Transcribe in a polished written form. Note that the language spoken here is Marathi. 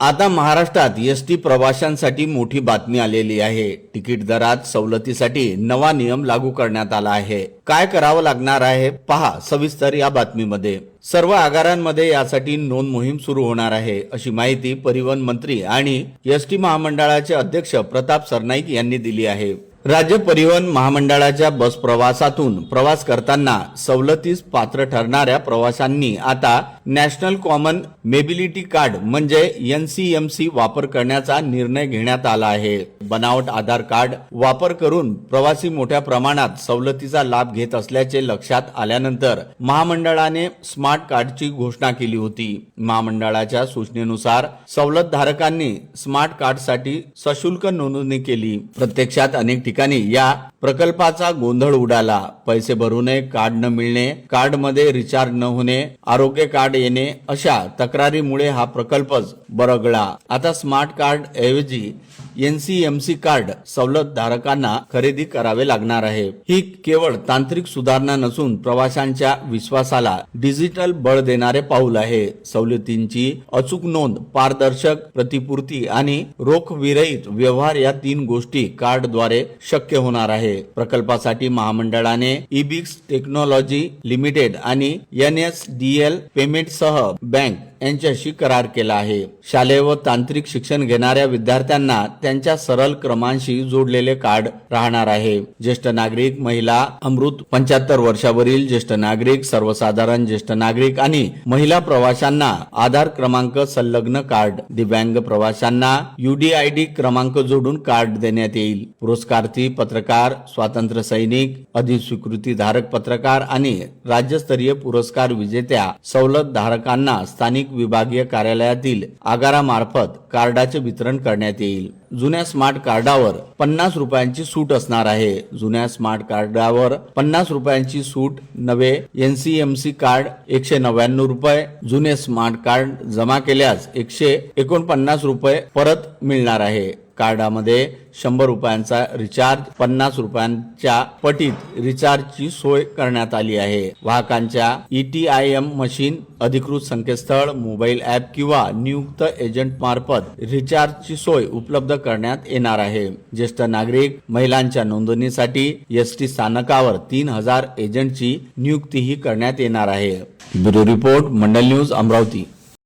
आता महाराष्ट्रात एसटी प्रवाशांसाठी मोठी बातमी आलेली आहे। तिकीट दरात सवलतीसाठी नवा नियम लागू करण्यात आला आहे। काय करावं लागणार आहे पहा सविस्तर या बातमीमध्ये। सर्व आगारांमध्ये यासाठी नोंद मोहीम सुरू होणार आहे, अशी माहिती परिवहन मंत्री आणि एसटी महामंडळाचे अध्यक्ष प्रताप सरनाईक यांनी दिली आहे। राज्य परिवहन महामंडळाच्या बस प्रवासातून प्रवास करताना सवलतीस पात्र ठरणाऱ्या प्रवाशांनी आता नॅशनल कॉमन मोबिलिटी कार्ड म्हणजे NCMC वापर करण्याचा निर्णय घेण्यात आला आहे। बनावट आधार कार्ड वापर करून प्रवासी मोठ्या प्रमाणात सवलतीचा लाभ घेत असल्याचे लक्षात आल्यानंतर महामंडळाने स्मार्ट कार्डची घोषणा केली होती। महामंडळाच्या सूचनेनुसार सवलत धारकांनी स्मार्ट कार्डसाठी सशुल्क नोंदणी केली। प्रत्यक्षात अनेक ठिकाणी या प्रकल्पाचा गोंधळ उडाला। पैसे भरूनही कार्ड न मिळणे, कार्ड मध्ये रिचार्ज न होणे, आरोग्य कार्ड येणे अशा तक्रारीमुळे हा प्रकल्पच बरगळा। आता स्मार्ट कार्ड ऐवजी NCMC कार्ड सवलत धारकांना खरेदी करावे लागणार आहे। ही केवळ तांत्रिक सुधारणा नसून प्रवाशांच्या विश्वासाला डिजिटल बळ देणारे पाऊल आहे। सवलतींची अचूक नोंद, पारदर्शक प्रतिपूर्ती आणि रोख विरहित व्यवहार या तीन गोष्टी कार्डद्वारे शक्य होणार आहे। प्रकल्पासाठी महामंडळाने ईबिक्स टेक्नॉलॉजी लिमिटेड आणि NSDL पेमेंटसह बँक यांच्याशी करार केला आहे। शालेय व तांत्रिक शिक्षण घेणाऱ्या विद्यार्थ्यांना त्यांच्या सरळ क्रमांशी जोडलेले कार्ड राहणार आहे। ज्येष्ठ नागरिक, महिला, अमृत 75 वर्षावरील ज्येष्ठ नागरिक, सर्वसाधारण ज्येष्ठ नागरिक आणि महिला प्रवाशांना आधार क्रमांक संलग्न कार्ड, दिव्यांग प्रवाशांना UDID क्रमांक जोडून कार्ड देण्यात येईल। पुरस्कार्थी पत्रकार, स्वातंत्र्य सैनिक, अधिस्वीकृती धारक पत्रकार आणि राज्यस्तरीय पुरस्कार विजेत्या सवलत धारकांना स्थानिक विभागीय कार्यालयातील आगारामार्फत कार्डाचे वितरण करण्यात येईल। जुन्या स्मार्ट कार्डावर 50 रुपयांची सूट असणार आहे। जुन्या स्मार्ट कार्डावर 50 रुपयांची सूट, नवे NCMC कार्ड 199 रुपये, जुने स्मार्ट कार्ड जमा केल्यास 149 रुपये परत मिळणार आहे। कार्डामध्ये 100 रुपयांचा रिचार्ज, 50 रुपयांच्या पटीत रिचार्जची सोय करण्यात आली आहे। वाहकांच्या ETIM मशीन, अधिकृत संकेतस्थळ, मोबाईल ॲप किंवा नियुक्त एजंट मार्फत रिचार्जची सोय उपलब्ध करण्यात येणार आहे। ज्येष्ठ नागरिक, महिलांच्या नोंदणीसाठी एसटी स्थानकावर 3000 एजंटची नियुक्तीही करण्यात येणार आहे। ब्युरो रिपोर्ट, मंडल न्यूज, अमरावती।